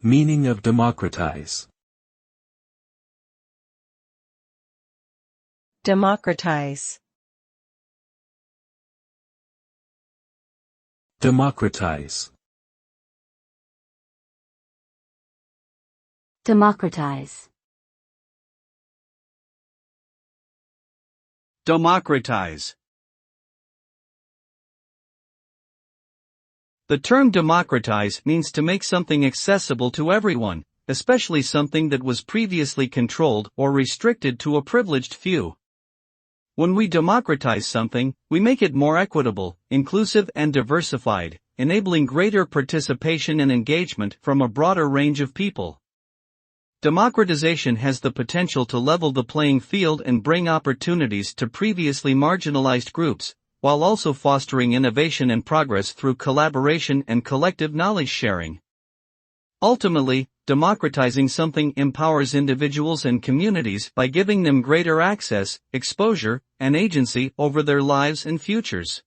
Meaning of democratize. Democratize. Democratize. Democratize. Democratize. The term democratize means to make something accessible to everyone, especially something that was previously controlled or restricted to a privileged few. When we democratize something, we make it more equitable, inclusive and diversified, enabling greater participation and engagement from a broader range of people. Democratization has the potential to level the playing field and bring opportunities to previously marginalized groups, while also fostering innovation and progress through collaboration and collective knowledge sharing. Ultimately, democratizing something empowers individuals and communities by giving them greater access, exposure, and agency over their lives and futures.